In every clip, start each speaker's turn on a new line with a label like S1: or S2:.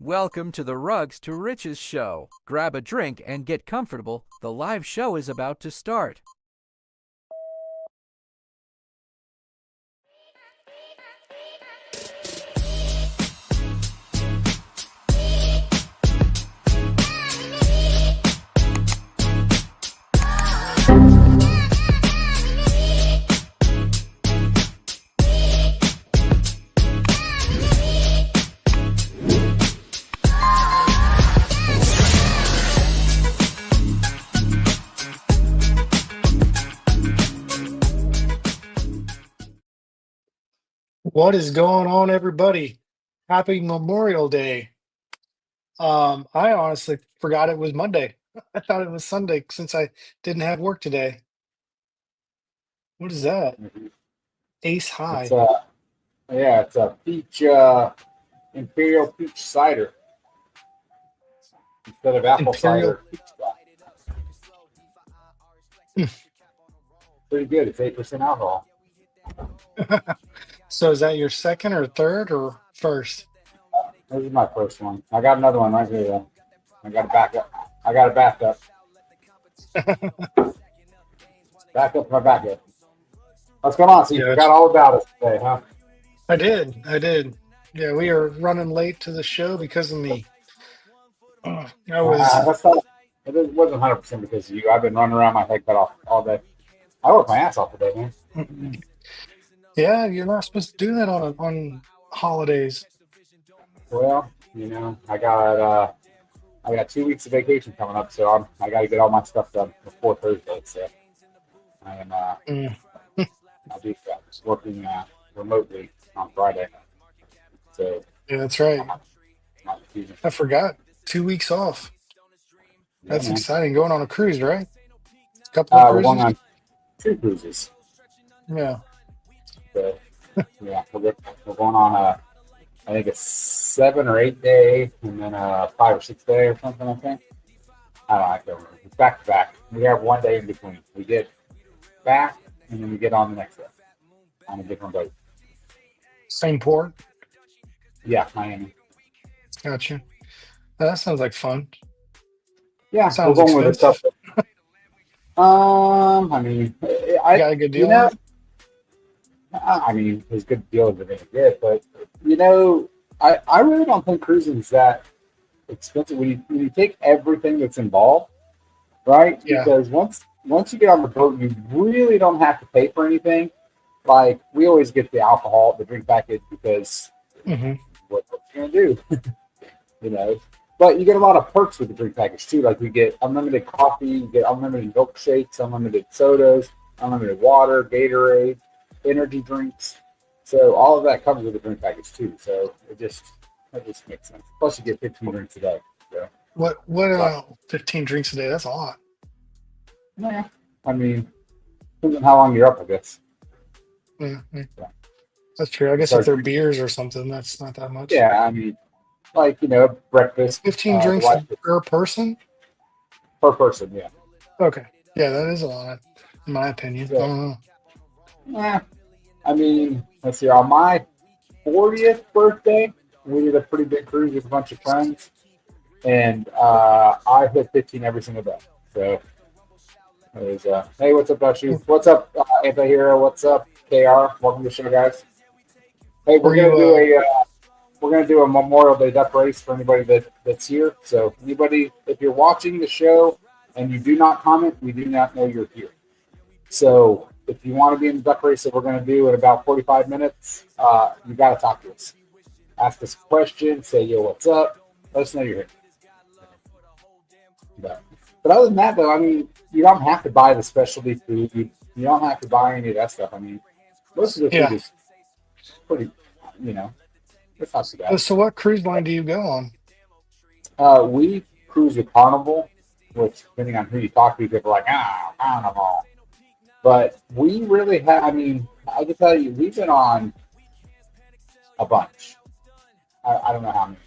S1: Welcome to the Rugs to Riches show. Grab a drink and get comfortable. The live show is about to start.
S2: What is going on, everybody? Happy Memorial Day. I honestly forgot it was Monday. I thought it was Sunday since I didn't have work today. What is that?
S3: Mhm.
S2: Ace
S3: It's
S2: High.
S3: a it's a peach imperial peach cider instead of apple
S2: Imperial.
S3: cider. Peach cider. Pretty good. It's 8% alcohol.
S2: So is that your second or third or first?
S3: This is my first one. I got another one right here though. I got to back up. I got to back up. Back up my back up. What's going on? So you
S2: Yeah,
S3: forgot all about us today, huh?
S2: I did. I did. Yeah, we are running late to the show because of me. I was,
S3: That's not. It wasn't 100% because of you. I've been running around my head cut off all day. I worked my ass off today, man.
S2: yeah, you're not supposed to do that on holidays.
S3: Well, I got 2 weeks of vacation coming up, so I got to get all my stuff done before Thursday. So I am
S2: Mm,
S3: I'll be working remotely on Friday. So
S2: yeah, that's right.
S3: I'm not confusing.
S2: I forgot. 2 weeks off.
S3: Yeah,
S2: That's
S3: man.
S2: exciting. Going on a cruise, right? Couple of
S3: We're going
S2: cruises.
S3: on 2 cruises.
S2: Yeah.
S3: So yeah, we're going on I think a 7 or 8 day, and then a 5 or 6 day or something. I think. I can't remember. It's back to back. We have one day in between. We get back, and then we get on the next day on a different boat.
S2: Same port.
S3: Yeah, Miami.
S2: Gotcha. That sounds like fun.
S3: Yeah, we're
S2: Sounds
S3: going with a
S2: expensive.
S3: couple. I mean,
S2: You got a good
S3: you
S2: deal on
S3: know,
S2: it?
S3: I mean, as good a deal as they're gonna get, but I really don't think cruising is that expensive when you take everything that's involved, right?
S2: Yeah.
S3: Because once you get on the boat, you really don't have to pay for anything. Like we always get the alcohol, the drink package, because
S2: Hmm.
S3: what you gonna do, you know? But you get a lot of perks with the drink package too. Like you get unlimited coffee, you get unlimited milkshakes, unlimited sodas, unlimited water, Gatorade, energy drinks. So all of that comes with the drink package too. So it just makes sense. Plus you get 15 drinks a day. So
S2: What
S3: but
S2: 15 drinks a day? That's a lot.
S3: yeah, I mean, depends on how long you're up, I guess.
S2: Yeah, yeah.
S3: Yeah.
S2: That's true. I
S3: You
S2: guess if
S3: start
S2: they're
S3: drinking.
S2: beers or something, that's not that much.
S3: Yeah, I mean, like breakfast,
S2: 15
S3: the
S2: drinks
S3: wife gets
S2: per person?
S3: per person. Yeah.
S2: Okay. Yeah, that is a lot, in my opinion. I
S3: So
S2: don't know.
S3: yeah, I mean, let's see. On my 40th birthday, we did a pretty big cruise with a bunch of friends, and I hit 15 every single day. So it was, hey, what's up, Dutchy? What's up, Anti-Hero? What's up, KR? Welcome to the show, guys. Hey,
S2: Were you,
S3: we're gonna do a Memorial Day duck race for anybody that's here. So anybody, if you're watching the show and you do not comment, we do not know you're here. So if you want to be in the duck race that we're going to do in about 45 minutes, you got to talk to us. Ask us a question, say, yo, what's up? Let us know you're here. But other than that, though, I mean, you don't have to buy the specialty food. You don't have to buy any of that stuff. I mean, most of the food
S2: yeah.
S3: is pretty, it's not too bad.
S2: So what cruise line do you go on?
S3: We cruise with Carnival, which, depending on who you talk to, people are like, Carnival. But we really have, I mean, I can tell you, we've been on a bunch. I don't know how many,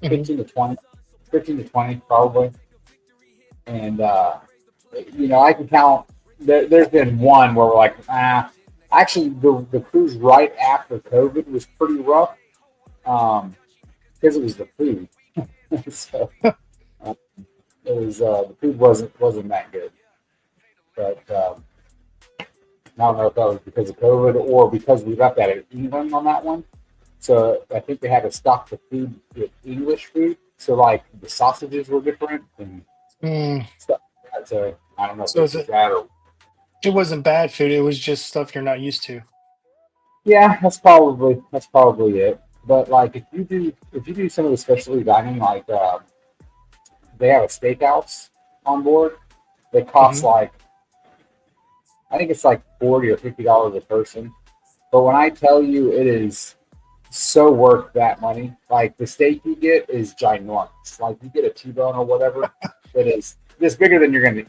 S2: Hmm.
S3: 15 to 20, 15 to 20 probably. And, I can count, there's been one where we're like, actually, the cruise right after COVID was pretty rough. Because because it was the food. So it was the food wasn't that good. But I don't know if that was because of COVID or because we left that at England on that one. So I think they had to stock the food with English food. So like the sausages were different and stuff like that. So I don't know if
S2: So
S3: it's that or
S2: it wasn't bad food. It was just stuff you're not used to.
S3: yeah, that's probably it. But like if you do some of the specialty dining, like they have a steakhouse on board. They cost like I think it's like $40 or $50 a person. But when I tell you it is so worth that money, like the steak you get is ginormous. Like you get a T-bone or whatever that is just bigger than you're gonna eat.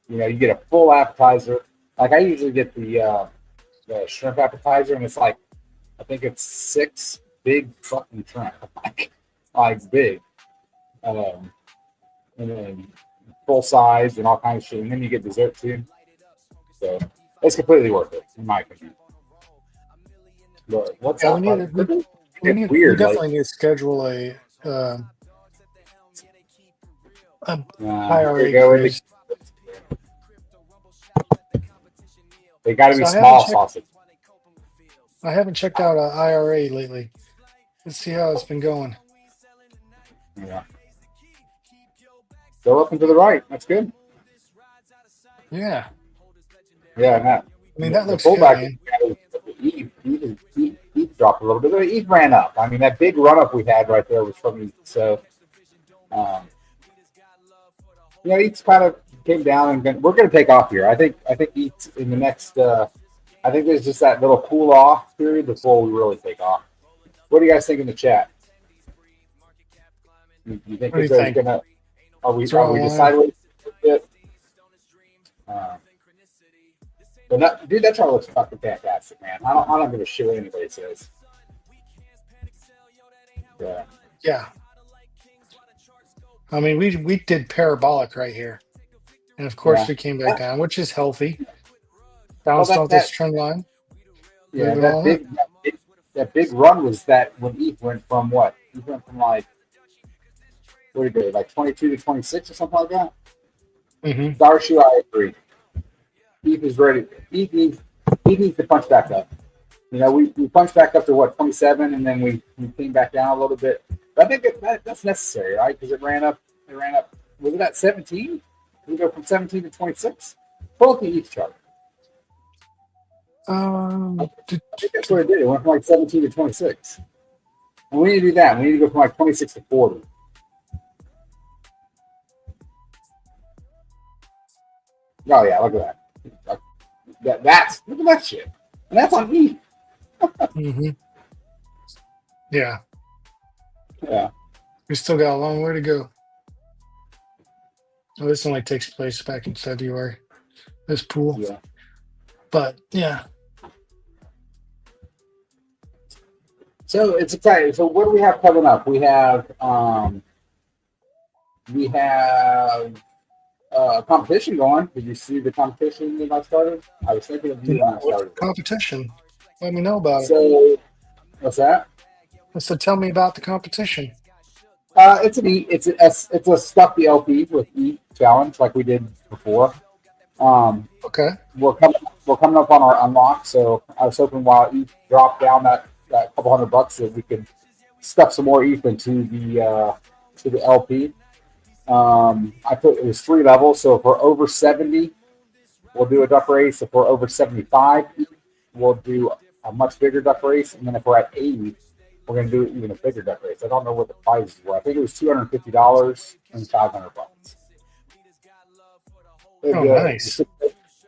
S3: You get a full appetizer. Like I usually get the shrimp appetizer, and it's like I think it's 6 big fucking shrimp, like big, and then full size and all kinds of shit, and then you get dessert too. So it's completely worth it, in my opinion. But what's up?
S2: We
S3: Weird.
S2: definitely need to schedule a IRA cruise.
S3: They got to be
S2: So
S3: small sausage.
S2: I haven't checked out IRA lately. Let's see how it's been going.
S3: Yeah. Go up and to the right. That's good.
S2: Yeah.
S3: Yeah, that.
S2: I mean, that
S3: the
S2: looks good,
S3: fullback,
S2: man.
S3: Eve dropped a little bit. Eve ran up. I mean, that big run up we had right there was from Eve. So, Eve's kind of came down, and we're going to take off here. I think Eve's in the next. I think there's just that little cool off period before we really take off. What do you guys think in the chat? You think
S2: What do you
S3: there's
S2: think?
S3: gonna? Are we deciding? But that, dude, that chart looks fucking fantastic, man. I don't give a shit what anybody says. Yeah.
S2: Yeah. I mean, we did parabolic right here, and of course we came back down, which is healthy. Bounced off this trend line.
S3: Yeah,
S2: Moving on
S3: that big run was that when Eve went from what? He went from like what did he do? Like 22 to 26 or something like that.
S2: Mm-hmm.
S3: Darshu, I agree. Eve is ready. Eve needs to punch back up. We punched back up to what 27, and then we came back down a little bit. But I think that's necessary, right? Because it ran up. Was it at 17? Did we go from 17 to 26? Pull up the Eve chart. I think that's what it did. It went from like 17 to 26. And we need to do that. We need to go from like 26 to 40. Oh yeah, look at that. Look at that shit. And that's on E.
S2: Mm-hmm. Yeah.
S3: Yeah.
S2: We still got a long way to go. Well, this only takes place back in February. This pool.
S3: Yeah.
S2: But yeah.
S3: So it's exciting. So what do we have coming up? We have a competition going. Did you see the competition that I started? I was thinking of you when I started.
S2: Competition. Let me know about it.
S3: So what's that?
S2: So tell me about the competition.
S3: It's a stuff the LP with E challenge like we did before.
S2: Okay.
S3: We're coming up on our unlock, so I was hoping while E dropped down that couple $100 that we could stuff some more ETH into the LP. I put it was 3 levels, so if we're over 70, we'll do a duck race. If we're over 75, we'll do a much bigger duck race, and then if we're at 80, we're going to do even a bigger duck race. I don't know what the prizes were. I think it was $250 and $500.
S2: Oh, nice.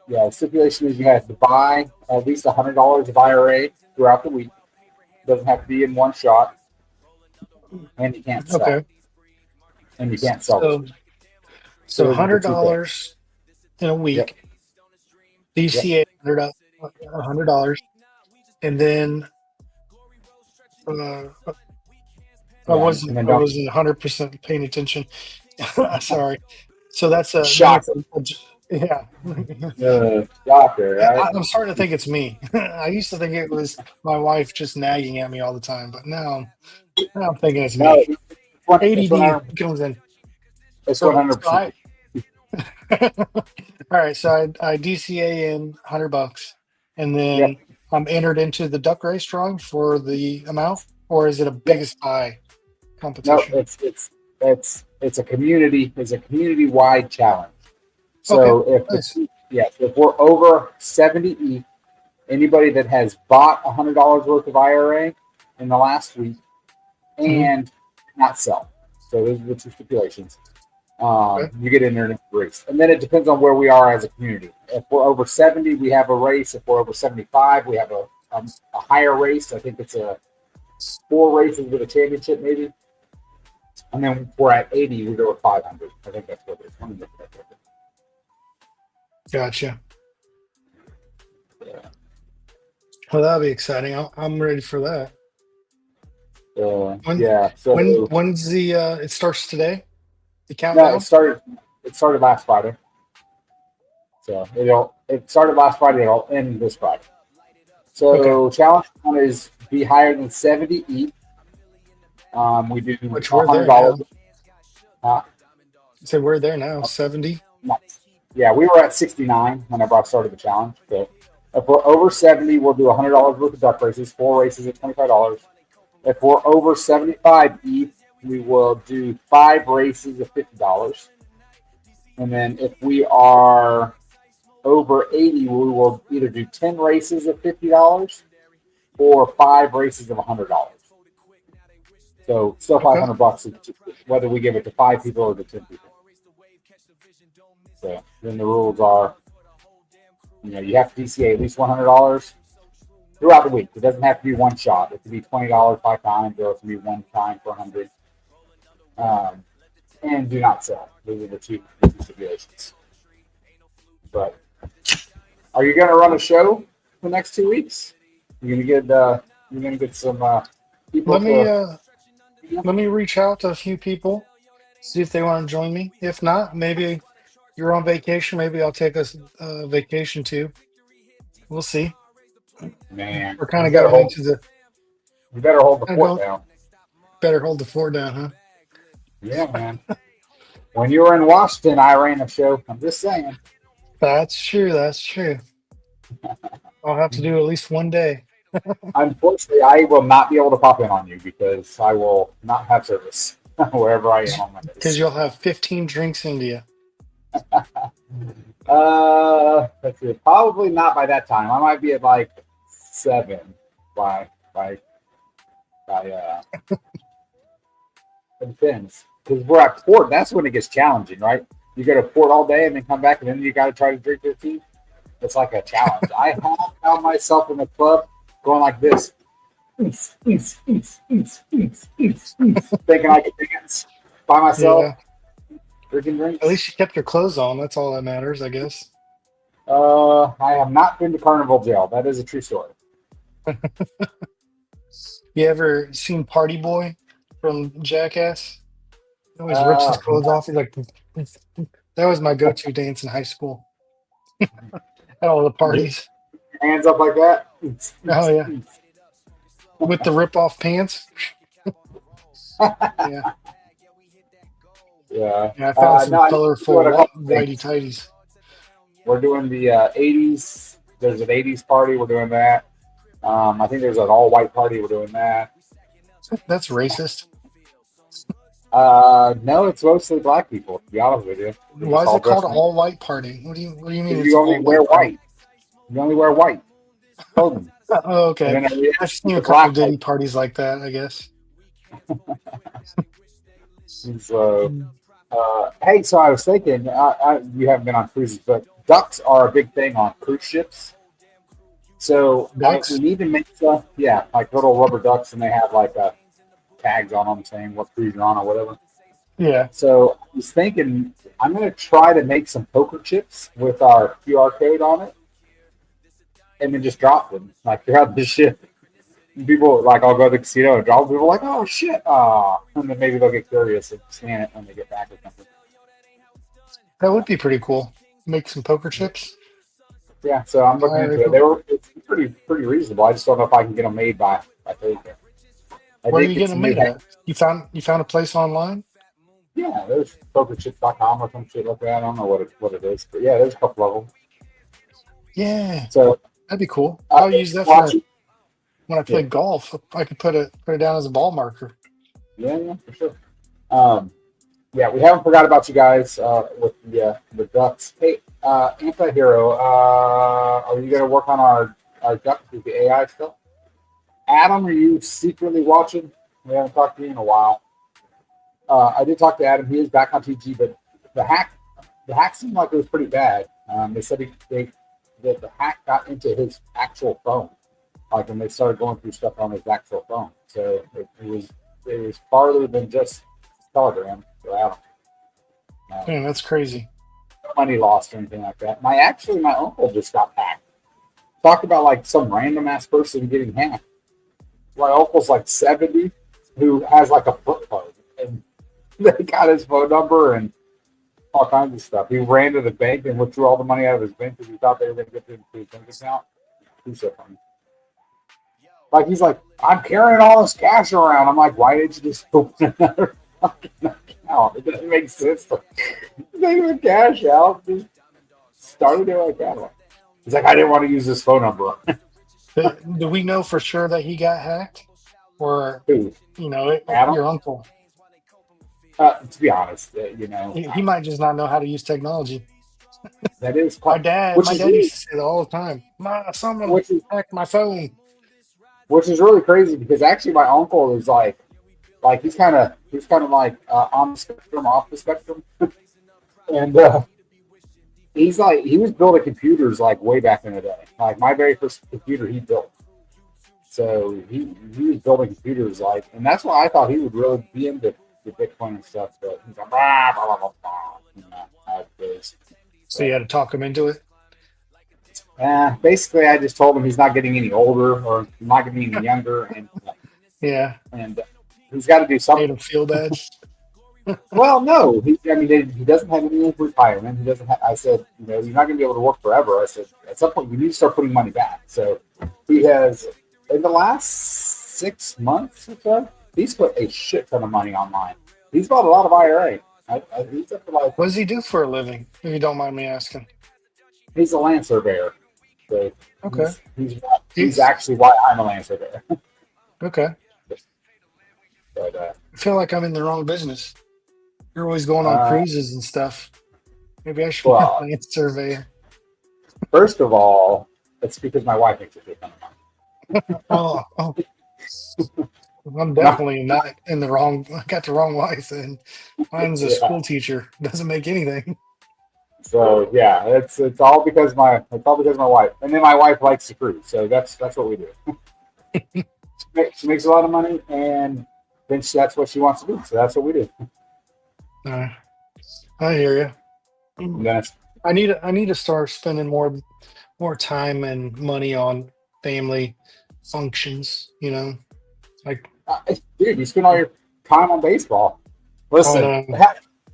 S3: The stipulation is you have to buy at least $100 of IRA throughout the week. Doesn't have to be in one shot, and you can't sell.
S2: Okay.
S3: And you can't sell.
S2: So $100 in a week.
S3: Yep.
S2: DCA $100, and then I wasn't 100% paying attention. Sorry. So that's a
S3: shock.
S2: Yeah.
S3: Shocker, right?
S2: I'm starting to think it's me. I used to think it was my wife just nagging at me all the time, but now I'm thinking it's
S3: No,
S2: me.
S3: it's
S2: ADD comes in.
S3: It's
S2: So,
S3: 100%.
S2: all right. So I DCA in $100, and
S3: Yep.
S2: then I'm entered into the duck race drawing for the amount, or is it a
S3: Yep.
S2: biggest eye
S3: No,
S2: competition?
S3: it's a community wide challenge.
S2: Okay,
S3: So
S2: nice.
S3: if we're over 70 ETH, anybody that has bought $100 worth of IRA in the last week
S2: Hmm.
S3: and not sell. So those are the two stipulations.
S2: Okay.
S3: You get in there and race. And then it depends on where we are as a community. If we're over 70, we have a race. If we're over 75, we have a higher race. I think it's 4 races with a championship, maybe. And then if we're at 80, we go with 500. I think that's what it is. Let me look at that.
S2: Gotcha.
S3: Yeah.
S2: Well, that'll be exciting. I'm ready for that. When
S3: Yeah. So
S2: when's the it starts today? The
S3: no,
S2: countdown?
S3: it started last Friday. So it started last Friday. It'll end this Friday. So
S2: Okay.
S3: challenge one is be higher than 70 ETH. We do
S2: Which we're there
S3: $100.
S2: now. So we're there now. 70.
S3: Nice. Yeah, we were at 69 whenever I started the challenge. So if we're over 70, we'll do $100 worth of duck races, 4 races at $25. If we're over 75 ETH, we will do 5 races at $50. And then if we are over 80, we will either do 10 races at $50 or 5 races of $100. So still
S2: Okay.
S3: $500 whether we give it to 5 people or to 10 people. So then the rules are, you have to DCA at least $100 throughout the week. It doesn't have to be one shot. It can be $20 5 times, or it can be one time for 100. And do not sell. Those are the two stipulations. But are you going to run a show the next 2 weeks? You're going to get some people
S2: Let me
S3: to.
S2: let me reach out to a few people, see if they want to join me. If not, maybe you're on vacation. Maybe I'll take us vacation too. We'll see.
S3: Man,
S2: We're kind of going into the
S3: you better hold the
S2: kind of
S3: fort
S2: going.
S3: down.
S2: Better hold the fort down, huh?
S3: Yeah, man. When you were in Washington, I ran a show. I'm just saying.
S2: That's true. That's true. I'll have to do at least one day
S3: Unfortunately, I will not be able to pop in on you because I will not have service wherever I am on
S2: because
S3: Mondays.
S2: you'll have 15 drinks into you.
S3: Let's see. Probably not by that time. I might be at like 7 by it depends. Because we're at port, that's when it gets challenging, right? You go to port all day and then come back and then you got to try to drink 15. It's like a challenge. I have found myself in the club going like this, thinking I could dance by myself,
S2: Yeah.
S3: drinking drinks.
S2: At least you kept your clothes on. That's all that matters, I guess.
S3: I have not been to Carnival Jail. That is a true story.
S2: You ever seen Party Boy from Jackass? He always rips his clothes off. He's like, that was my go-to dance in high school at all the parties.
S3: Hands up like that.
S2: Oh yeah, with the rip-off pants. Yeah,
S3: Yeah.
S2: yeah. I found some
S3: No, I
S2: colorful
S3: doing a couple
S2: whitey
S3: things.
S2: tighties.
S3: We're doing the 80s. There's an 80s party. We're doing that. I think there's an all-white party. We're doing that.
S2: That's racist.
S3: No, it's mostly black people. To be honest with you, we
S2: Why
S3: just
S2: is
S3: all
S2: it called
S3: dress
S2: an all-white party? What do you mean
S3: because
S2: it's
S3: you
S2: an
S3: only wear
S2: all-white party?
S3: white. You only wear white clothing.
S2: Oh, okay.
S3: And then
S2: I've seen a
S3: the
S2: couple
S3: black
S2: Diddy parties like that, I guess.
S3: So, hey, so I was thinking, you haven't been on cruises, but ducks are a big thing on cruise ships. So
S2: Ducks?
S3: we need to make stuff, yeah, like little rubber ducks, and they have like tags on them saying what cruise you're on or whatever.
S2: Yeah.
S3: So I was thinking, I'm going to try to make some poker chips with our QR code on it, and then just drop them like throughout the ship. And people like, I'll go to the casino and drop them. People are like, oh shit, and then maybe they'll get curious and scan it when they get back or something.
S2: That would be pretty cool. Make some poker chips.
S3: Yeah, so I'm looking
S2: Very
S3: into it.
S2: cool.
S3: It's pretty reasonable. I just don't know if I can get them made by Thursday.
S2: Where are you
S3: think it's
S2: getting
S3: a
S2: them
S3: new
S2: made at? You found a place online?
S3: Yeah, there's pokerchips.com or some shit like that. I don't know what it is, but yeah, there's a couple of them.
S2: Yeah,
S3: So
S2: that'd be cool. I'll use that for
S3: watching.
S2: when I
S3: Yeah,
S2: play golf. I could put it down as a ball marker.
S3: yeah, for sure. Um, yeah, we haven't forgot about you guys with the ducks. Hey, anti-hero, are you gonna work on our ducks with the AI stuff? Adam, are you secretly watching? We haven't talked to you in a while. I did talk to Adam. He is back on TG, but the hack seemed like it was pretty bad. They said that the hack got into his actual phone, like when they started going through stuff on his actual phone. So it was farther than just Telegram for Adam.
S2: Man, that's crazy.
S3: No money lost or anything like that. My uncle just got hacked. Talk about like some random ass person getting hacked. My uncle's like 70, who has like a flip phone, and they got his phone number and all kinds of stuff. He ran to the bank and withdrew all the money out of his bank because he thought they were going to get into his bank account. He's so funny. Like he's like, I'm carrying all this cash around. I'm like, why did you just open another fucking account? It doesn't make sense. Take the cash out. Just started it like that. He's like, I didn't want to use this phone number.
S2: Do we know for sure that he got hacked, or
S3: Who? Adam?
S2: your uncle?
S3: To be honest,
S2: He might just not know how to use technology.
S3: that is
S2: My
S3: quite,
S2: dad
S3: which
S2: used
S3: is
S2: to say it all the time. Someone
S3: which is
S2: hacked my phone.
S3: which is really crazy because actually my uncle is like he's kind of like on the spectrum, off the spectrum, and he was building computers like way back in the day. Like my very first computer he built. So he was building computers and that's why I thought he would really be into the Bitcoin and stuff. But he's like, blah, blah, blah, blah, how it is.
S2: So you had to talk him into it.
S3: Basically, I just told him he's not getting any older or not getting any younger,
S2: Yeah,
S3: and he's got to do
S2: made
S3: something.
S2: him feel bad.
S3: Well, no, he doesn't have any retirement. He doesn't. I said, you're not going to be able to work forever. I said, at some point, you need to start putting money back. So he has, in the last 6 months or so, he's put a shit ton of money online. He's bought a lot of IRA. He's up to
S2: What does he do for a living, if you don't mind me asking?
S3: he's a land surveyor. So
S2: Okay.
S3: he's actually why I'm a land surveyor.
S2: Okay.
S3: But
S2: I feel like I'm in the wrong business. You're always going on cruises and stuff. Maybe I should be a land surveyor.
S3: First of all, it's because my wife makes a good ton of money.
S2: Oh. I'm definitely not in the wrong. I got the wrong wife, and mine's a school teacher. Doesn't make anything.
S3: So yeah, it's all because my wife, and then my wife likes to cruise, so that's what we do. She makes a lot of money, and then that's what she wants to do. So that's what we do.
S2: I hear you.
S3: That's,
S2: I need to start spending more time and money on family functions. Like
S3: dude, you spend all your time on baseball. Listen,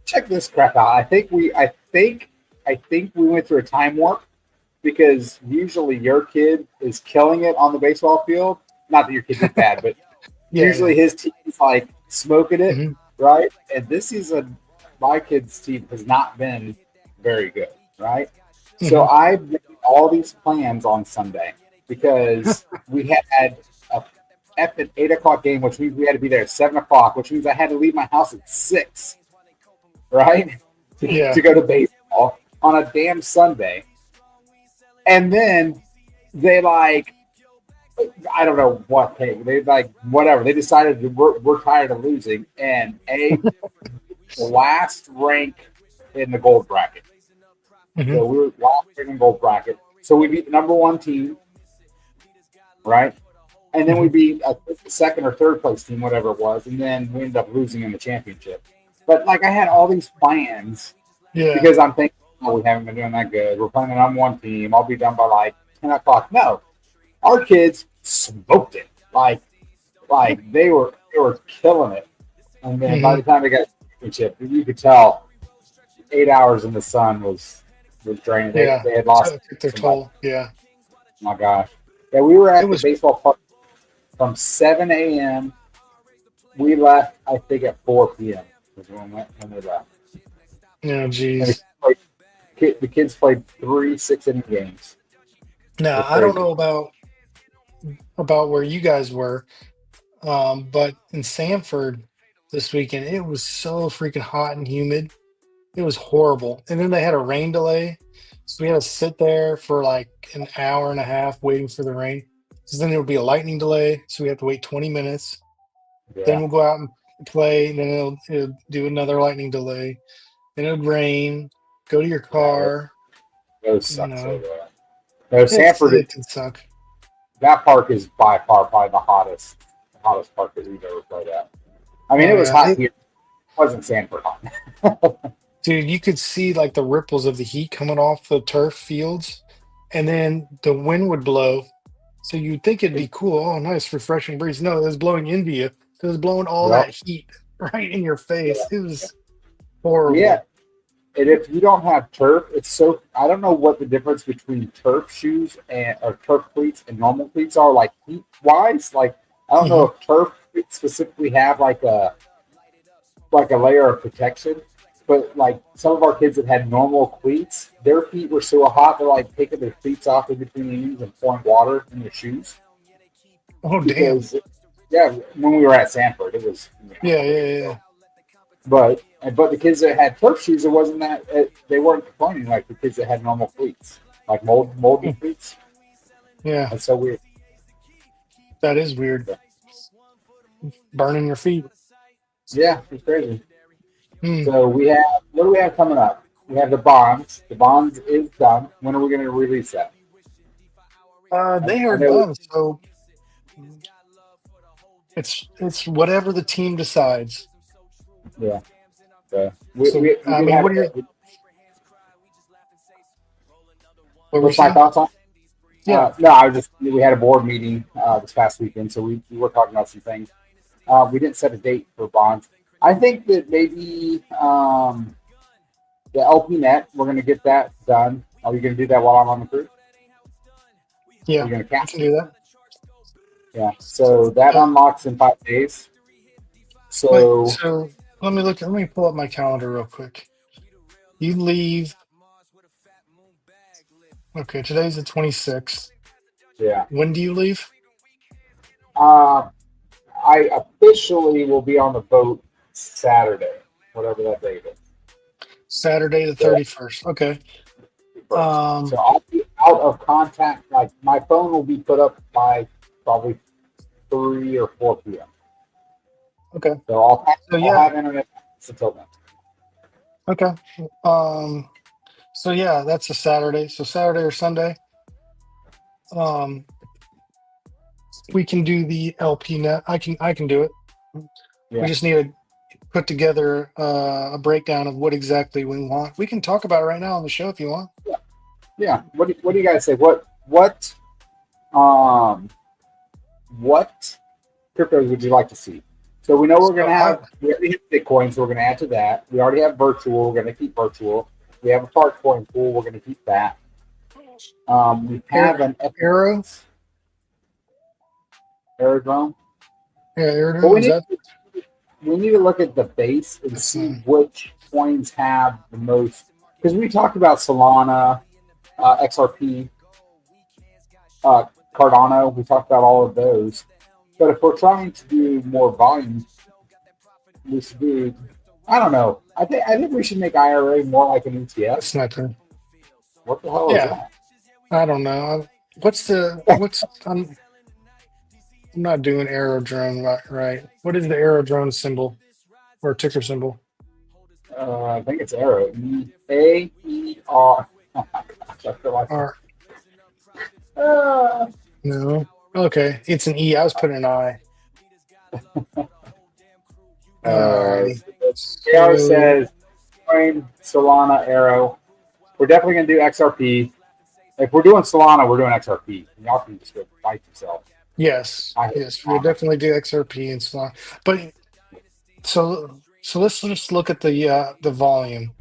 S3: check this crap out. I think we went through a time warp because usually your kid is killing it on the baseball field. Not that your kid is bad, but usually his team is like smoking it, right? And this season, my kid's team has not been very good, right? So I made all these plans on Sunday because we had a effing 8 o'clock game, which means we had to be there at 7 o'clock, which means I had to leave my house at 6, right? To go to baseball on a damn Sunday. And then they I don't know what they whatever. They decided we're tired of losing and last rank in the gold bracket. So we were last rank in gold bracket. So we beat the number 1 team, right? And then we beat the second or third place team, whatever it was, and then we ended up losing in the championship. But I had all these plans because I'm thinking, we haven't been doing that good. We're playing the number 1 team. I'll be done by 10 o'clock. No, our kids smoked it. They were killing it. And then by the time they got the championship, you could tell 8 hours in the sun was draining. They had lost
S2: their toll. Yeah.
S3: Oh my gosh. Yeah, we were at the baseball park from 7 a.m. we left, I think, at 4 p.m. was when we left.
S2: Oh,
S3: And
S2: geez.
S3: the kids played 3 6-inning games. It
S2: Now,
S3: was
S2: I don't
S3: crazy.
S2: know about where you guys were, but in Sanford this weekend, it was so freaking hot and humid. It was horrible. And then they had a rain delay. So we had to sit there for like an hour and a half waiting for the rain. So then there would be a lightning delay. So we have to wait 20 minutes. Then
S3: Yeah,
S2: we'll go out and play. And then it'll do another lightning delay. Then it would rain. Go to your
S3: yeah,
S2: car.
S3: those
S2: You
S3: suck so
S2: know,
S3: bad. No,
S2: it
S3: Sanford,
S2: can suck.
S3: that park is by far probably the hottest park that we've ever played at. I mean,
S2: Oh,
S3: it was
S2: yeah.
S3: hot here. It wasn't Sanford hot.
S2: Dude, you could see like the ripples of the heat coming off the turf fields. And then the wind would blow. So you'd think it'd be cool. Oh, nice, refreshing breeze. No, it was blowing into you. It was blowing all
S3: Yep.
S2: that heat right in your face.
S3: Yeah.
S2: It was
S3: Yeah,
S2: horrible.
S3: and if you don't have turf, it's so I don't know what the difference between turf shoes and or turf cleats and normal cleats are like heat wise. Like I don't know
S2: Hmm.
S3: if turf cleats specifically have like a layer of protection, but like some of our kids that had normal cleats, their feet were so hot they're like taking their cleats off in between the knees and pouring water in their shoes
S2: Oh, damn.
S3: because yeah, when we were at Sanford, it was
S2: Yeah,
S3: it was
S2: yeah,
S3: so
S2: yeah.
S3: but the kids that had turf shoes, it wasn't that they weren't complaining like the kids that had normal cleats, like
S2: Hmm.
S3: molded cleats.
S2: Yeah,
S3: That's so weird.
S2: that is weird. Burning your feet.
S3: Yeah, it's crazy.
S2: Hmm.
S3: So we have what do we have coming up? We have the bonds. The bonds is done. When are we going to release that?
S2: They
S3: I
S2: are
S3: know.
S2: done. So it's whatever the team decides.
S3: Yeah. So
S2: So
S3: we
S2: I
S3: did
S2: mean,
S3: have.
S2: what are your what were you
S3: What's my
S2: saying?
S3: thoughts on?
S2: Yeah.
S3: No, I was just we had a board meeting this past weekend, so we were talking about some things. We didn't set a date for bonds. I think that maybe the LP net, we're going to get that done. Are you going to do that while I'm on the crew? Are
S2: Yeah,
S3: you going to
S2: I can
S3: cast
S2: do
S3: it?
S2: that.
S3: Yeah. So that
S2: Uh,
S3: unlocks in 5 days.
S2: wait,
S3: So
S2: so let me pull up my calendar real quick. You leave. Okay, today's the 26th.
S3: yeah,
S2: When do you leave?
S3: uh, I officially will be on the boat Saturday, whatever that date is.
S2: Saturday the
S3: So
S2: 31st. Okay.
S3: first. So
S2: Um,
S3: I'll be out of contact. Like my phone will be put up by probably 3 or 4 p.m.
S2: okay.
S3: So
S2: So
S3: I'll
S2: yeah,
S3: have internet until then.
S2: okay. Um, so yeah, that's a Saturday. So Saturday or Sunday. Um, we can do the LP net. I can do it. We
S3: Yeah,
S2: just need to put together a breakdown of what exactly we want. We can talk about it right now on the show if you want.
S3: yeah. What do you guys say? Um what cryptos would you like to see? So we know we're going
S2: So
S3: to have we already have Bitcoin, so we're going to add to that. We already have virtual. We're going to keep virtual. We have a part coin pool. We're going to keep that. We have an
S2: Arrow.
S3: aerodrome,
S2: Yeah,
S3: but
S2: Arrow. Is that
S3: we need to look at the base and
S2: this
S3: see which coins have the most. Because we talked about Solana, XRP, Cardano. We talked about all of those. But if we're trying to do more volume, we should do. I don't know. I think we should make IRA more like an ETF.
S2: That's not good.
S3: What the hell is
S2: Yeah,
S3: that?
S2: I don't know. I'm not doing aerodrome right. What is the aerodrome symbol or ticker symbol?
S3: I think it's Arrow. AER. Oh my gosh, I feel like.
S2: R
S3: Uh,
S2: no. Okay, it's an E. I was putting an I. Alrighty.
S3: AR
S2: So
S3: says Coin, Solana, Arrow. We're definitely going to do XRP. If we're doing Solana, we're doing XRP. Y'all can just go fight yourself.
S2: yes,
S3: I hate
S2: yes, we'll
S3: Solana.
S2: definitely do XRP and Solana. But so let's just look at the volume.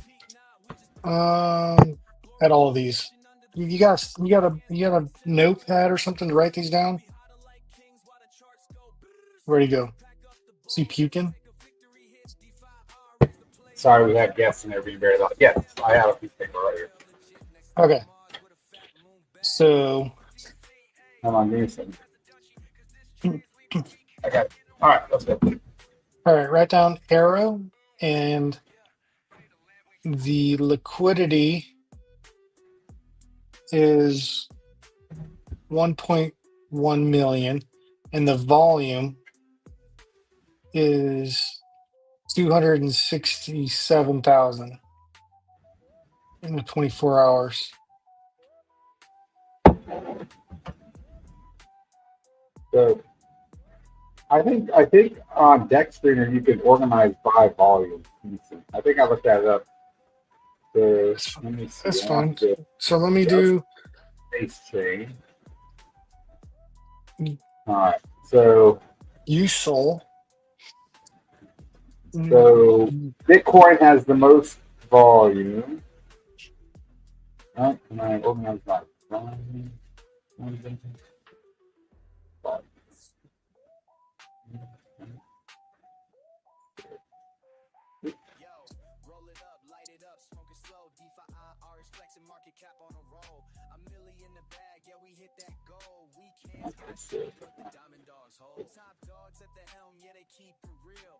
S2: At all of these. You got a notepad or something to write these down? Where'd you go? Is he puking?
S3: Sorry, we have guests and they're being very loud. Yes, I have a piece of paper right here.
S2: Okay. So,
S3: Hold on, give me a second. I got it. All right, let's go.
S2: all right, write down Arrow and the liquidity is 1.1 million and the volume is 267,000 in the 24 hours.
S3: So I think on Deck Screener you can organize by volume. Let me see. I think I looked that up. So, let me see.
S2: That's
S3: I
S2: fine.
S3: want the
S2: So let me do
S3: base chain. All right. So
S2: USOL.
S3: Bitcoin has the most volume. Right? And I organize by volume.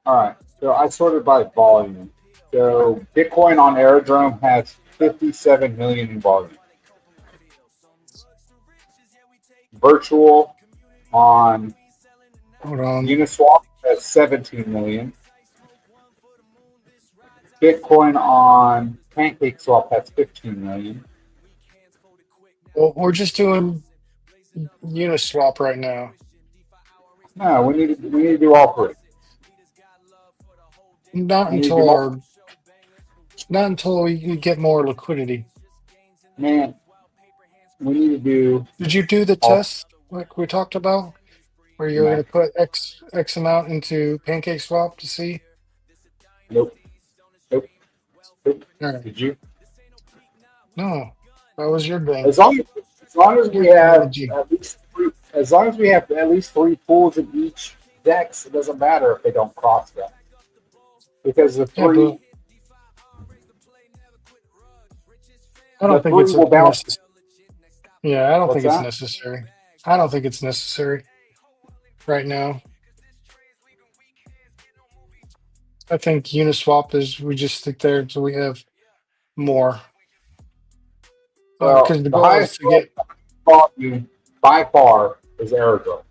S3: All right, so I sorted by volume. So Bitcoin on Aerodrome has 57 million in volume. Virtual on
S2: Hold on.
S3: Uniswap has 17 million. Bitcoin on PancakeSwap has 15 million.
S2: Well, we're just doing Uniswap right now.
S3: No, we need to do all three.
S2: Not
S3: We need to do
S2: until
S3: more.
S2: not until we get more liquidity.
S3: Man, we need to do
S2: Did you do the
S3: all.
S2: test like we talked about, where you're
S3: No,
S2: going to put X amount into PancakeSwap to see?
S3: nope, nope, nope.
S2: All right.
S3: Did you?
S2: No, that was your thing.
S3: As long as we
S2: Your
S3: have
S2: strategy.
S3: at least three, as long as we have at least 3 pools in each DEX, it doesn't matter if they don't cross that. Because the
S2: Yeah, but
S3: three
S2: I don't think it's
S3: will bounce.
S2: necessary. Yeah, I don't
S3: What's
S2: think it's
S3: that?
S2: necessary. I don't think it's necessary right now. I think Uniswap is we just stick there until we have more.
S3: Well,
S2: Because the
S3: the
S2: goal is
S3: highest
S2: to get
S3: volume by far is Aerodrome.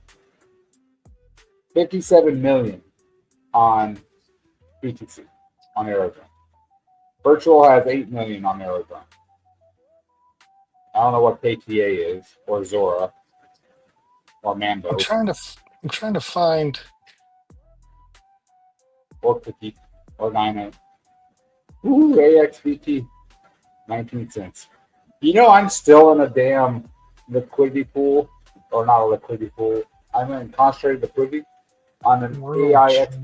S3: 57 million on BTC on Aerodrome. Virtual has 8 million on Aerodrome. I don't know what KTA is, or Zora, or Mando,
S2: I'm trying to find
S3: or Cookie, or Nino. Ooh, AXBT, 19 cents. You know, I'm still in a damn liquidity pool, or not a liquidity pool. I'm in concentrated liquidity on an AIX.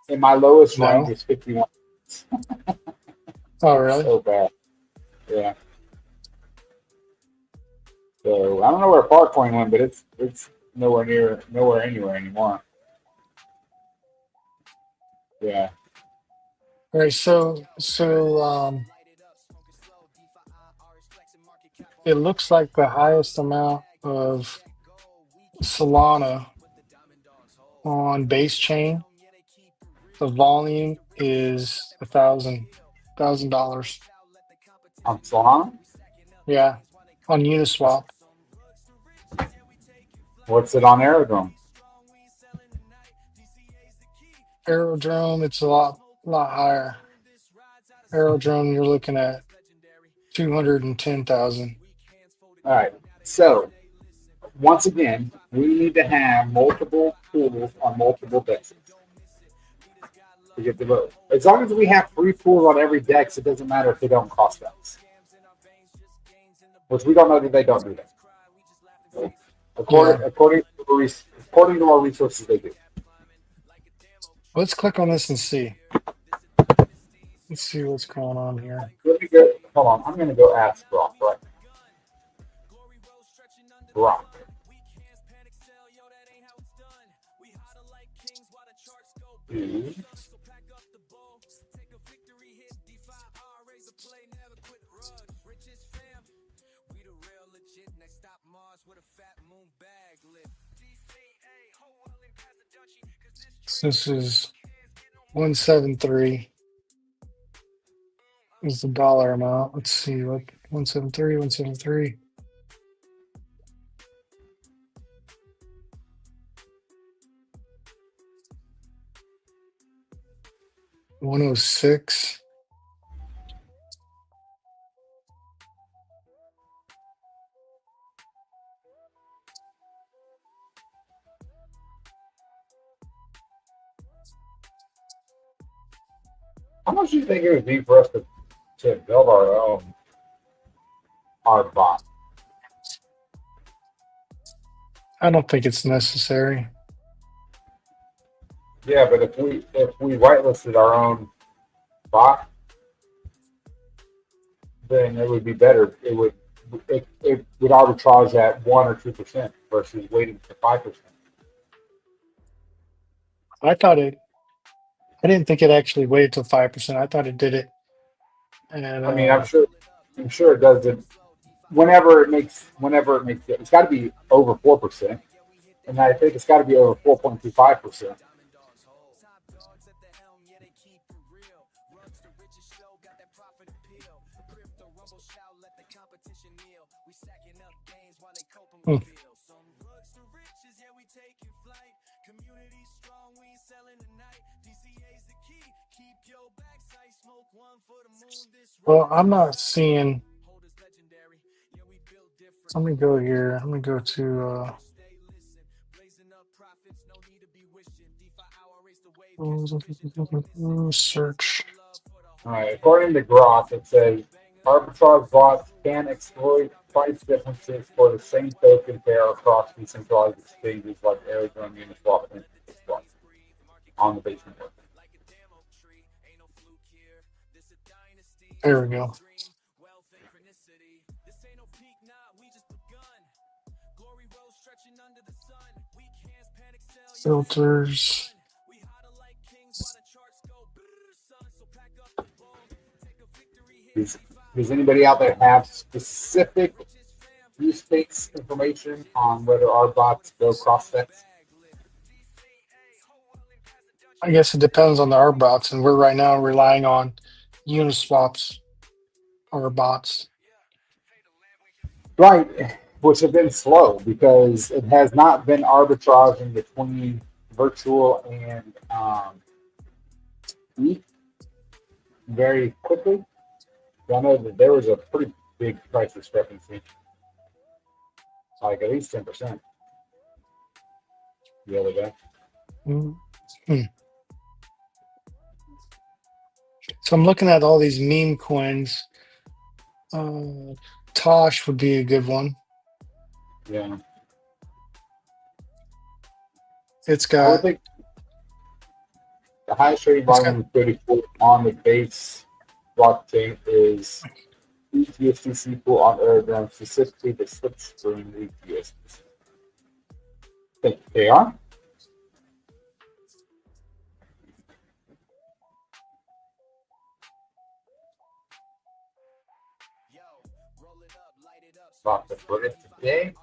S3: And my lowest rank
S2: no.
S3: is 51.
S2: Oh,
S3: It's
S2: really?
S3: so bad. Yeah. So I don't know where Farcoin went, but it's nowhere anywhere anymore. Yeah.
S2: All right. So it looks like the highest amount of Solana on base chain, the volume is $1,000.
S3: On Solana?
S2: Yeah, on Uniswap.
S3: What's it on Aerodrome?
S2: Aerodrome, it's a lot higher. Aerodrome, you're looking at 210,000.
S3: All right. So once again, we need to have multiple pools on multiple dexes to get the vote. As long as we have 3 pools on every dex, it doesn't matter if they don't cross dex. Which we don't know that they don't do that. So according to our resources, they do.
S2: Let's click on this and see. Let's see what's going on here.
S3: Let me go. Hold on. I'm going to go ask Brock right now. Brock. to
S2: This is 173 is the dollar amount. Let's see what 173, 173. $106.
S3: how much do you think it would be for us to build our bot?
S2: I don't think it's necessary.
S3: Yeah, but if we whitelisted our own bot, then it would be better. It would arbitrage at 1 or 2% versus waiting for 5%.
S2: I didn't think it actually waited till 5%. I thought it did it. And
S3: I mean, I'm sure it does it whenever it makes it. It's got to be over 4%, and I think it's got to be over 4.25%.
S2: Hmm. Well, I'm not seeing. Let me go here. Let me go to search.
S3: All right. According to Grok, it says arbitrage bots can exploit price differences for the same token pair across decentralized exchanges like Arizona, Uniswap, and Swap on the base network.
S2: There we go. Filters.
S3: Does anybody out there have specific use case information on whether our bots go cross checks?
S2: I guess it depends on the R bots, and we're right now relying on Uniswap's R bots.
S3: Right, which have been slow because it has not been arbitraging between virtual and ETH very quickly. I know that there was a pretty big price discrepancy, like at least 10% the other day.
S2: Mm-hmm. So I'm looking at all these meme coins. Tosh would be a good one.
S3: Yeah,
S2: It's
S3: I would
S2: got
S3: think the highest trading volume of 34 on the base blockchain is ETSDC pool on Aragon, specifically the slipstream ETSDC. Think they are? About to put it today.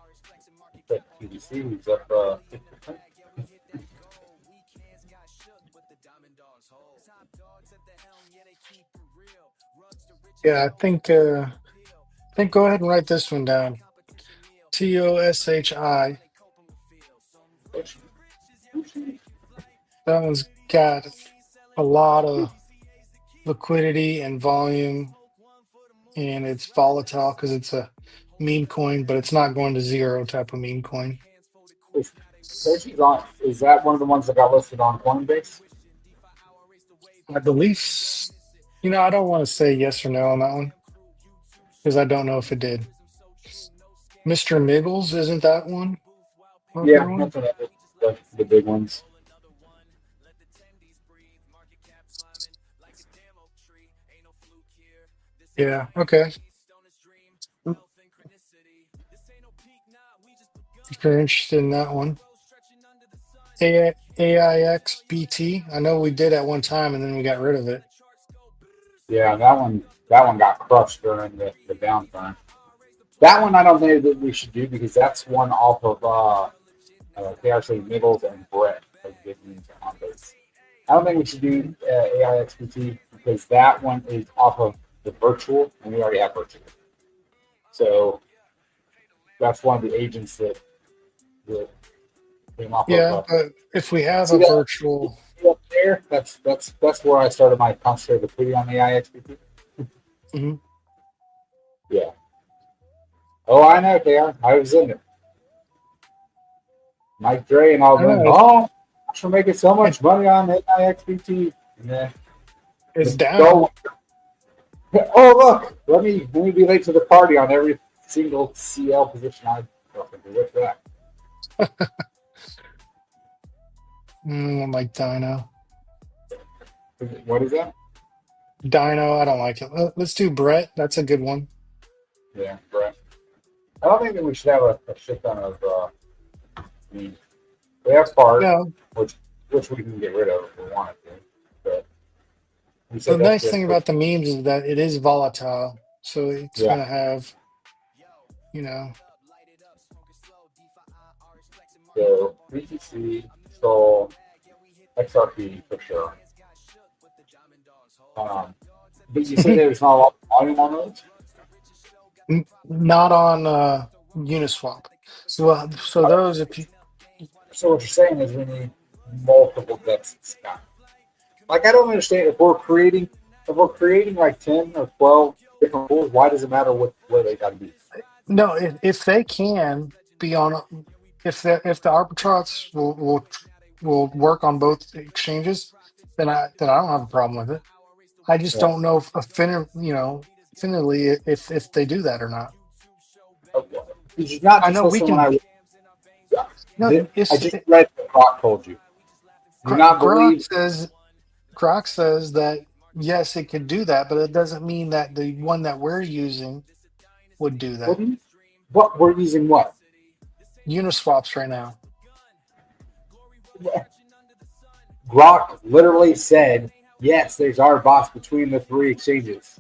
S3: But TBC was up 50%.
S2: yeah. I think go ahead and write this one down. TOSHI. That one's got a lot of liquidity and volume, and it's volatile because it's a meme coin, but it's not going to zero type of meme coin.
S3: Is that one of the ones that got listed on Coinbase?
S2: I believe, I don't want to say yes or no on that one because I don't know if it did. Mr. Miggles, isn't that one?
S3: Yeah, that's the big ones.
S2: Yeah, okay. If you're interested in that one. AIXBT. I know we did at one time and then we got rid of it.
S3: Yeah, that one got crushed during the downturn. That one I don't think that we should do because that's one off of KRC Middles and Brett of Big News on those. I don't think we should do AIXPT because that one is off of the virtual and we already have virtual. So that's one of the agents that came off
S2: Yeah,
S3: of.
S2: but if we have
S3: See
S2: a
S3: that?
S2: virtual,
S3: Up there, that's where I started my concentrated putting on the AIXPT.
S2: Mhm.
S3: Yeah. Oh, I know they are. I was in it. Mike Dre and all
S2: I don't
S3: them.
S2: know,
S3: Oh, we're making so much money on AIXPT. And then
S2: it's down.
S3: go. Oh, look. Let me be late to the party on every single CL position I fucking do. What's that?
S2: Like Dino.
S3: What is that?
S2: Dino, I don't like it. Let's do Brett. That's a good one.
S3: Yeah, Brett. I don't think that we should have a shit ton of memes. We have part,
S2: No,
S3: which we can get rid of if we wanted to. But we
S2: the
S3: said that's
S2: nice
S3: good
S2: thing
S3: for,
S2: about the memes is that it is volatile. So it's
S3: yeah.
S2: going to have, you know,
S3: So BTC, Sol, XRP for sure. But you said there's not a lot of volume on those?
S2: not on Uniswap. So those, if you,
S3: So what you're saying is we need multiple dexes now. Like I don't understand if we're creating like 10 or 12 different pools, why does it matter where they gotta be?
S2: no, if they can be on, if the arbitrage will work on both exchanges, then I don't have a problem with it. I just
S3: Yeah.
S2: don't know if finally if they do that or not.
S3: Okay. Did you not
S2: I
S3: just
S2: know we
S3: listen when
S2: can. No,
S3: I just read what Brock told you. Do not believe
S2: Grok says that yes, it could do that, but it doesn't mean that the one that we're using would do that.
S3: what we're using what?
S2: Uniswaps right now.
S3: Grok literally said, yes, there's our bots between the three exchanges.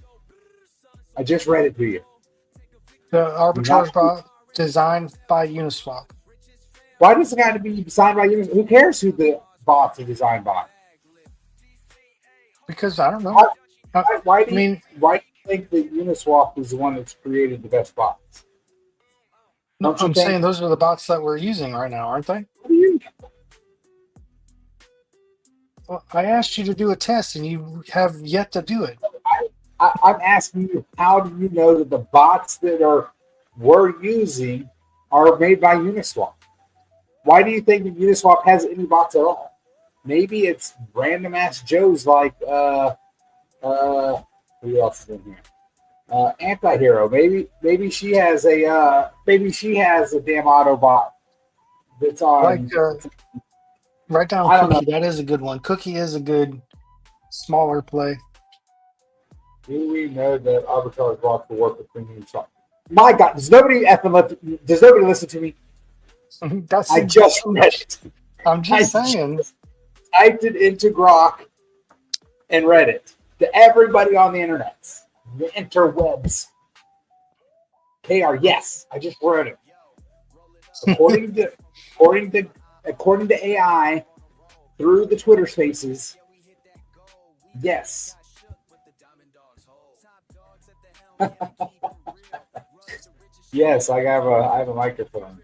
S3: I just read it to you.
S2: The arbitrage bot designed by Uniswap.
S3: Why does it have to be designed by you? Who cares who the bots are designed by?
S2: Because I don't know.
S3: Why do you think that Uniswap is the one that's created the best bots?
S2: No, I'm saying those are the bots that we're using right now, aren't they?
S3: What do you know?
S2: Well, I asked you to do a test, and you have yet to do it.
S3: I'm asking you, how do you know that the bots that we're using are made by Uniswap? Why do you think that Uniswap has any bots at all? Maybe it's random ass Joes like who else is in here? Anti-Hero. Maybe she has a damn auto bot that's on.
S2: Write down Cookie. That is a good one. Cookie is a good smaller play.
S3: Do we know that arbitrage bots will work with premium stock? My God, does nobody listen to me? I just read it.
S2: I'm just saying.
S3: Typed it into Grok and read it to everybody on the internet, the interwebs. KR, yes, I just read it. According to AI through the Twitter Spaces, yes. Yes, I have a microphone.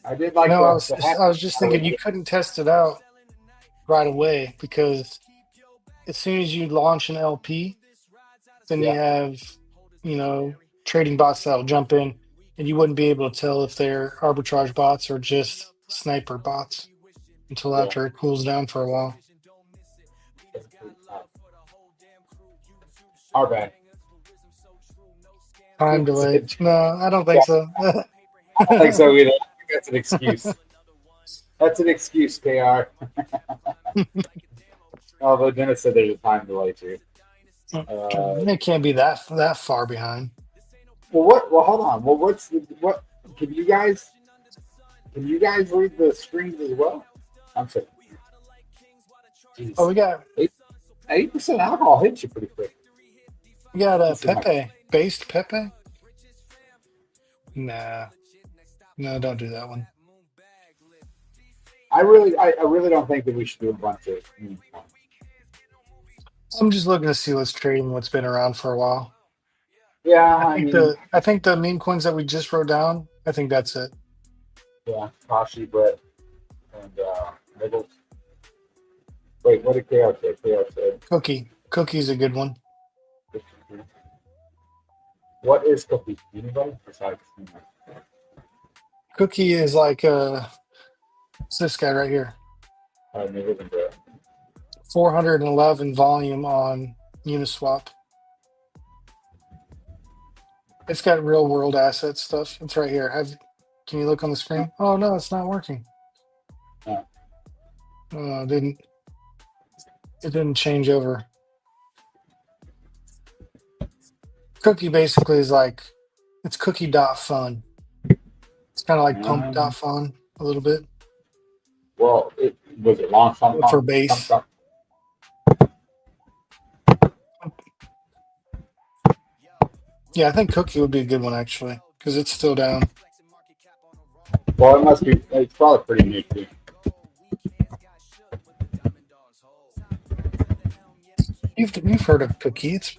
S3: I did like.
S2: No, I was just thinking you couldn't test it out right away because as soon as you launch an LP, then you have, trading bots that'll jump in, and you wouldn't be able to tell if they're arbitrage bots or just sniper bots until after it cools down for a while.
S3: Our bad.
S2: Time delay. No, I don't think so.
S3: I don't think so either. I think that's an excuse. That's an excuse, KR. Although Dennis said there's a time delay too.
S2: It can't be that far behind.
S3: Well, what? Well, hold on. Well, what's the what? Can you guys read the screens as well? I'm sorry.
S2: Oh,
S3: Jeez.
S2: we got
S3: 8% alcohol hits you pretty quick. This is my,
S2: Pepe, based Pepe. Nah, no, don't do that one.
S3: I really don't think that we should do a bunch of.
S2: I'm just looking to see what's trading, what's been around for a while.
S3: Yeah,
S2: I
S3: I
S2: think
S3: mean,
S2: the meme coins that we just wrote down, I think that's it.
S3: yeah, Kashi, Brett, and Nichols. Wait, what did KR say? KR said,
S2: Cookie's a good one.
S3: what is Cookie? Anybody besides me?
S2: Cookie is like it's this guy right here.
S3: Nichols and Brett.
S2: 411 volume on Uniswap. It's got real world asset stuff. It's right here. Can you look on the screen? Oh no, it's not working.
S3: Oh.
S2: It didn't change over. Cookie basically is like it's cookie.fun. It's kind of like pump.fun a little bit
S3: Well, it launched sometime
S2: for base.
S3: sometime.
S2: Yeah, I think Cookie would be a good one actually because it's still down.
S3: Well, it must be. It's probably pretty new too.
S2: You've heard of Cookie? It's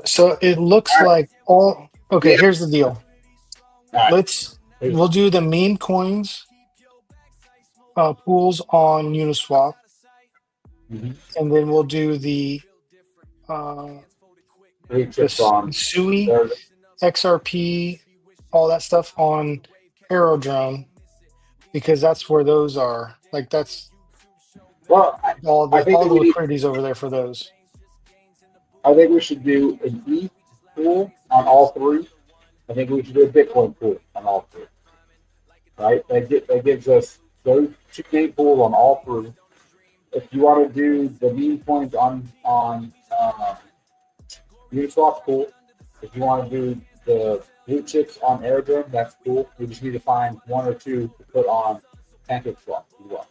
S2: so it looks like all. Okay, here's the deal.
S3: All right.
S2: We'll do the meme coins pools on Uniswap,
S3: Mhm.
S2: and then we'll do the SUI, XRP, all that stuff on Aerodrome because that's where those are. Like that's all the liquidity's over there for those.
S3: I think we should do an ETH pool on all three. I think we should do a Bitcoin pool on all three. Right? That gives us those two main pool on all three. If you want to do the meme coins on Uniswap, cool. If you want to do the blue chips on Airdrome, that's cool. We just need to find one or two to put on PancakeSwap as well.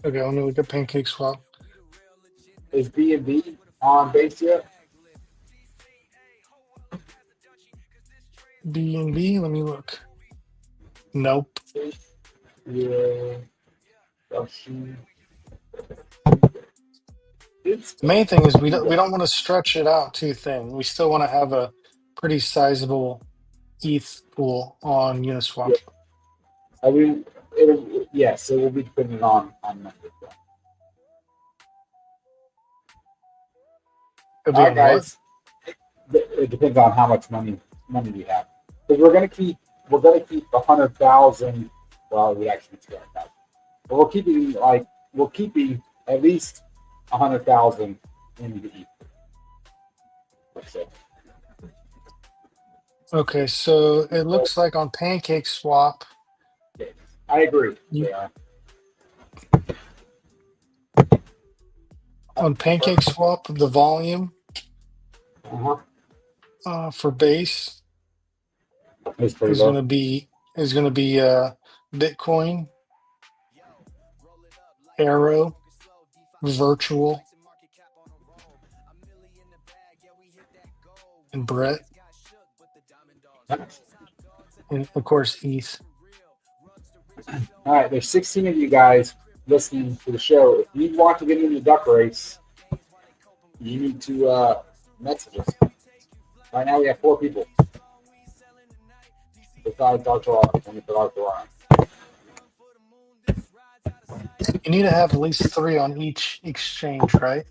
S2: Okay, let me look at PancakeSwap.
S3: Is BNB on base yet?
S2: BNB, let me look. Nope.
S3: Yeah.
S2: The main thing is we don't want to stretch it out too thin. We still want to have a pretty sizable ETH pool on Uniswap.
S3: Yeah. I mean, it will be dependent on numbers. All right, guys. It depends on how much money we have. Because we're gonna keep 100,000. Well, we actually need 200,000. But we're keeping at least 100,000 in the ETH.
S2: Okay, so it looks like on PancakeSwap.
S3: I agree.
S2: On PancakeSwap, the volume for base is going to be Bitcoin, Arrow, Virtual, and Brett, and of course ETH.
S3: All right, there's 16 of you guys listening to the show. If you want to get into the duck race, you need to message us. Right now we have 4 people. Besides Arthur, when we put Arthur on.
S2: You need to have at least 3 on each exchange, right?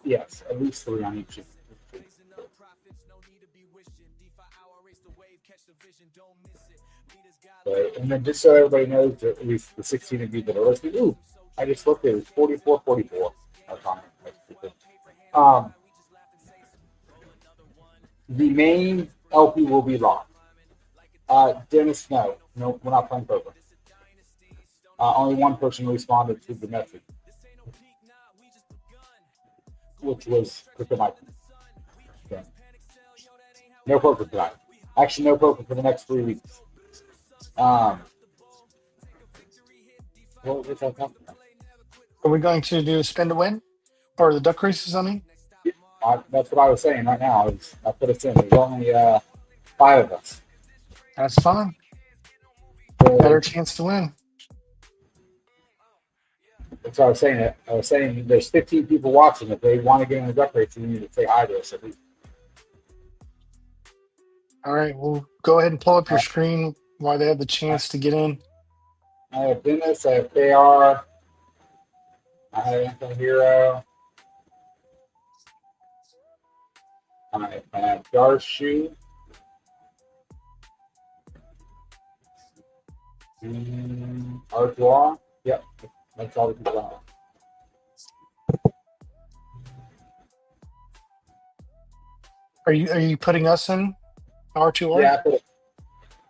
S3: Yes, at least 3 on each. Okay, and then just so everybody knows, that at least the 16 of you that are listening, ooh, I just looked at it, it's 44. The main LP will be locked. Dennis, no, we're not playing poker. Only one person responded to the message, which was Crypto Mike. Okay. No poker tonight. Actually, no poker for the next 3 weeks. What was I talking about?
S2: Are we going to do spin to win? Or the duck races, I mean?
S3: That's what I was saying right now. I put us in. There's only 5 of us.
S2: That's fine.
S3: So
S2: Better chance to win.
S3: that's what I was saying. I was saying there's 15 people watching. If they want to get in the duck race, you need to say hi to us at least.
S2: All right, well, go ahead and pull up your screen while they have the chance to get in.
S3: I have Dennis. I have KR. I have Anthem Hero. I have Darshu. Artois. Yep, that's all the people out.
S2: Are you putting us in R2R?
S3: Yeah,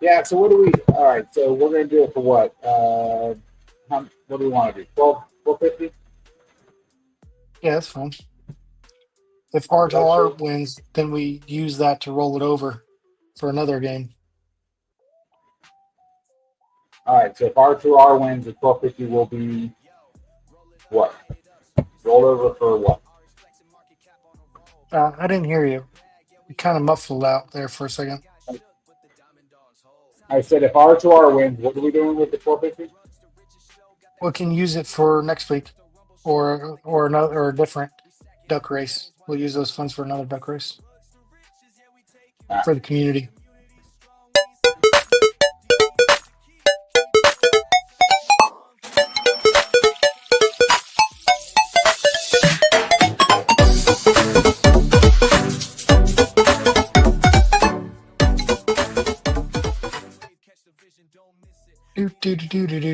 S3: yeah. So what do we? All right. So we're gonna do it for what? What do we want to do? 1250.
S2: Yeah, that's fine. If R2R wins, then we use that to roll it over for another game.
S3: All right. So if R2R wins, the 1250 will be what? Roll over for what?
S2: I didn't hear you. You kind of muffled out there for a second.
S3: I said if R2R wins, what are we doing with the 1250?
S2: We can use it for next week, or another or a different duck race. We'll use those funds for another duck race for the community.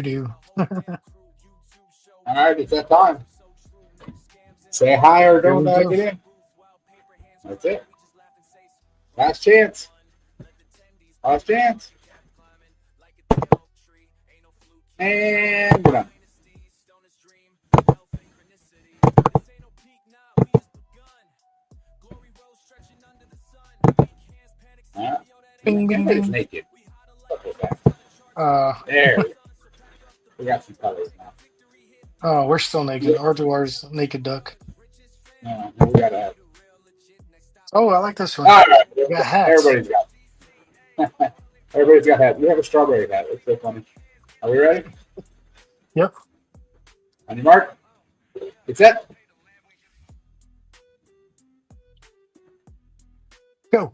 S2: Do.
S3: All right, it's that time. Say hi or don't
S2: Here we go.
S3: get in. That's it. Last chance. Last chance. And we're done. All right.
S2: Bing, bing,
S3: Everybody's
S2: bing.
S3: naked. Look at that. There. We got some colors now.
S2: Oh, we're still naked. R2R's naked duck.
S3: No, we gotta have.
S2: Oh, I like this one.
S3: All right.
S2: We got hats.
S3: Everybody's got. Everybody's got hats. We have a strawberry hat. It's so funny. Are we ready?
S2: Yep.
S3: On your mark. Get set.
S2: Go.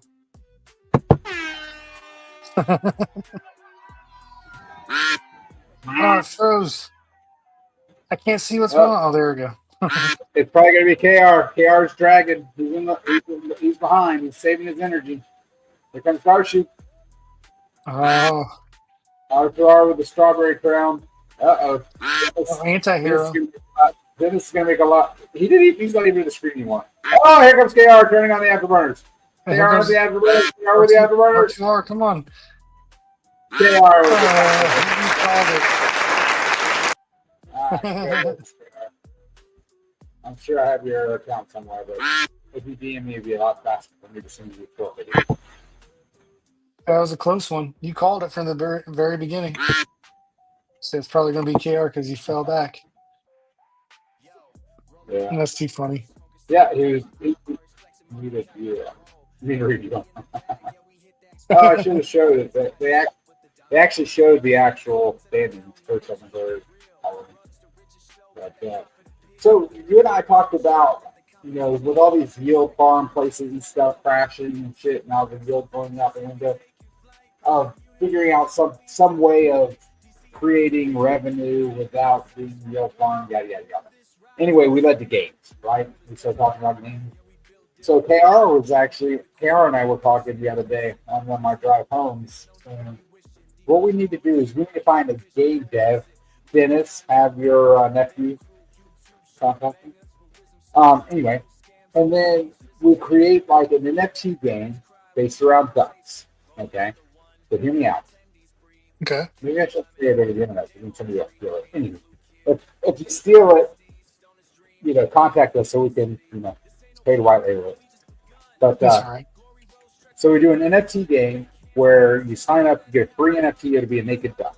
S2: Oh, it froze. I can't see what's going on. Oh, there we go.
S3: It's probably gonna be KR. KR's dragging. He's behind. He's saving his energy. Here comes Starshoot.
S2: Oh,
S3: R2R with the strawberry crown. Uh-oh.
S2: anti-hero.
S3: Dennis is gonna make a lot. He's not even in the screen anymore. Oh, here comes KR turning on the afterburners. KR with the afterburners. KR with the afterburners.
S2: R2R, come on.
S3: KR with
S2: You called it.
S3: I'm sure I have your account somewhere, but if you DM me, it'd be a lot faster for me to send you a video.
S2: That was a close one. You called it from the very beginning. So it's probably going to be KR because he fell back.
S3: Yeah,
S2: That's too funny.
S3: yeah, he was. He did, yeah. You need to review. Oh, I should have showed it. They actually showed the actual standings first, second, third. But, so you and I talked about, with all these yield farm places and stuff crashing and shit, and all the yield going out the window, of figuring out some way of creating revenue without being yield farm, yada yada yada. Anyway, we led to games, right? We started talking about games. So KR and I were talking the other day on one of my drive homes. And what we need to do is we need to find a game dev. Dennis, have your nephew contact me. Anyway, and then we create like an NFT game based around ducks. Okay, so hear me out.
S2: Okay.
S3: Maybe I should say it over the internet, but then somebody else steal it. Anyway, if you steal it, contact us so we can, pay to white label it. But
S2: That's all right.
S3: so we do an NFT game where you sign up, you get a free NFT. It'll be a naked duck,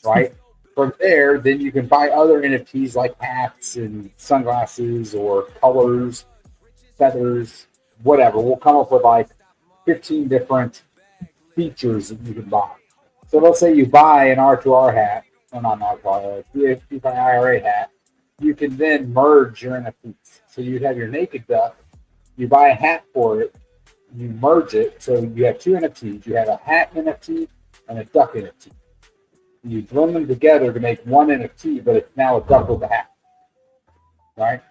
S3: right? From there, then you can buy other NFTs like hats and sunglasses or colors, feathers, whatever. We'll come up with like 15 different features that you can buy. So let's say you buy an R2R hat, or not an R2R, you buy an IRA hat, you can then merge your NFTs. So you'd have your naked duck, you buy a hat for it, you merge it, so you have two NFTs. You have a hat NFT and a duck NFT. You blend them together to make one NFT, but it's now a duck with a hat, right?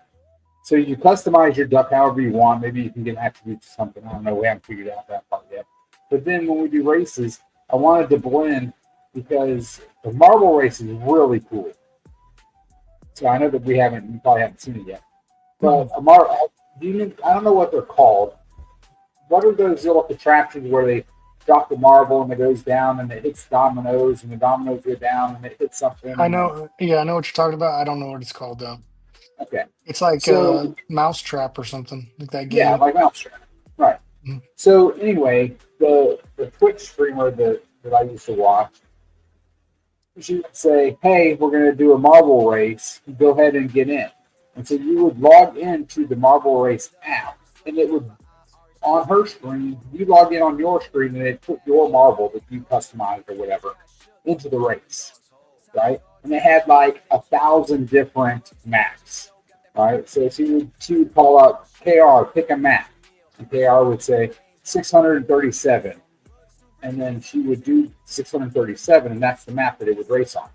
S3: So you customize your duck however you want. Maybe you can get attributes or something. I don't know. We haven't figured out that part yet. But then when we do races, I wanted to blend because the marble race is really cool. So I know that you probably haven't seen it yet. But I don't know what they're called. What are those little contraptions where they drop the marble and it goes down and it hits dominoes and the dominoes go down and it hits something?
S2: I know. Yeah, I know what you're talking about. I don't know what it's called though.
S3: Okay.
S2: It's like
S3: So
S2: a Mousetrap or something like that game.
S3: yeah, like Mousetrap. Right.
S2: Mhm.
S3: So anyway, the Twitch streamer that I used to watch, she would say, "Hey, we're going to do a marble race. Go ahead and get in." And so you would log into the marble race app, and it would on her screen. You log in on your screen, and it put your marble that you customized or whatever into the race, right? And they had like 1,000 different maps, right? So she would call up KR, pick a map, and KR would say 637. And then she would do 637, and that's the map that it would race on.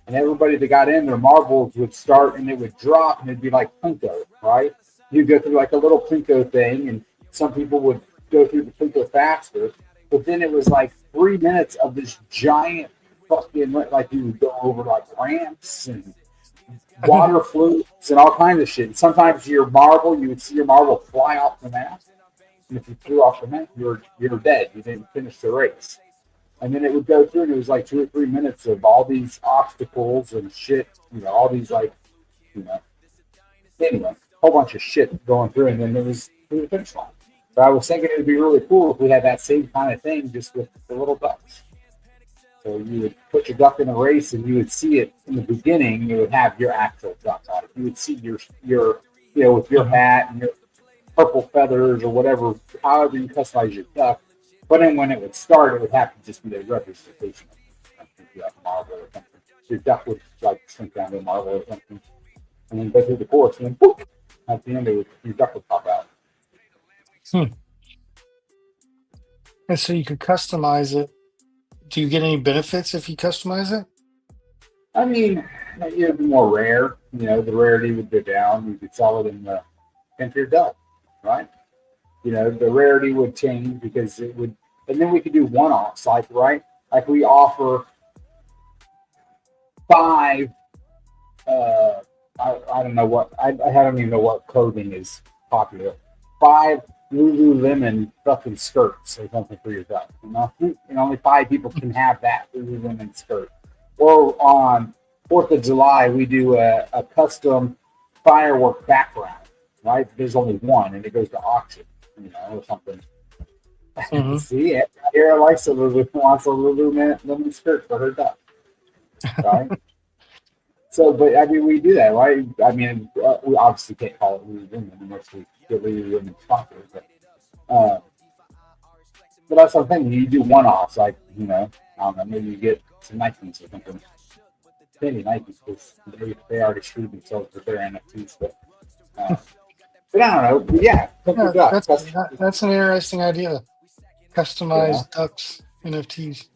S3: And everybody that got in, their marbles would start, and it would drop, and it'd be like Plinko, right? You'd go through like a little Plinko thing, and some people would go through the Plinko faster. But then it was like 3 minutes of this giant fucking, like you would go over like ramps and water flutes and all kinds of shit. And sometimes you would see your marble fly off the map. And if you flew off the map, you're dead. You didn't finish the race. And then it would go through, and it was like 2 or 3 minutes of all these obstacles and shit. All these anyway, a whole bunch of shit going through, and then it was through the finish line. So I was thinking it would be really cool if we had that same kind of thing just with the little ducks. So you would put your duck in a race, and you would see it in the beginning. You would have your actual duck on it. You would see your with your hat and your purple feathers or whatever, however you customize your duck. But then when it would start, it would have to just be a representation of marble or something. Your duck would like shrink down to a marble or something, and then go through the course, and then boop, at the end, your duck would pop out.
S2: And so you could customize it. Do you get any benefits if you customize it?
S3: I mean, it would be more rare. The rarity would go down. You could sell it into your duck, right? The rarity would change because it would, and then we could do one-offs, like we offer 5. I don't know what I don't even know what clothing is popular. 5 Lululemon fucking skirts or something for your duck. Only 5 people can have that Lululemon skirt. Or on 4th of July, we do a custom firework background. Right? There's only one, and it goes to auction. Or something.
S2: Mm-hmm.
S3: See, here wants a Lululemon skirt for her duck, right? So, but I mean, we do that, right? I mean, we obviously can't call it Lululemon unless we get Lululemon sponsors, but that's what I'm thinking. You do one-offs, like I don't know, maybe you get some Nikes or something. Maybe Nikes because they already screwed themselves with their NFTs, but I don't know. But yeah,
S2: that's an interesting idea. Customized ducks NFTs.